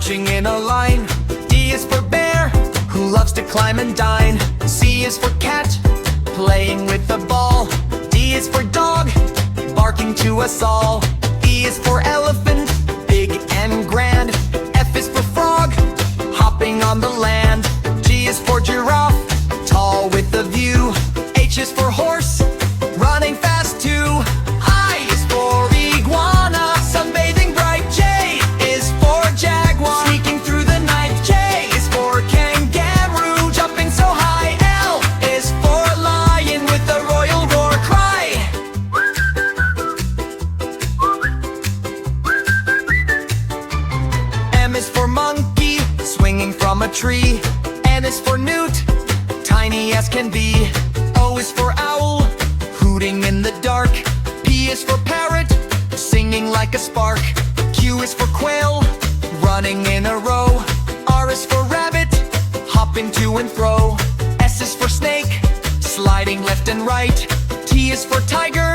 marching in a line. D is for bear, who loves to climb and dine. C is for cat, playing with the ball. D is for dog, barking to us all. E is for elephant, big and grand. F is for frog, hopping on the land. G is for giraffe, tall with a view. H is for horse, running fast too. I is for iguana, sunbathing bright. J is for jaguar, sneaking through the night. K is for kangaroo, jumping so high. L is for lion with a royal roar. Cry. M is for monkey, swinging from a tree. N is for newt, tiny as can be. O is for owl, hooting in the dark. P is for parrot, singing like a spark. Q is for quail, running in a row. R is for rabbit, hopping to and fro. S is for snake, sliding left and right. T is for tiger,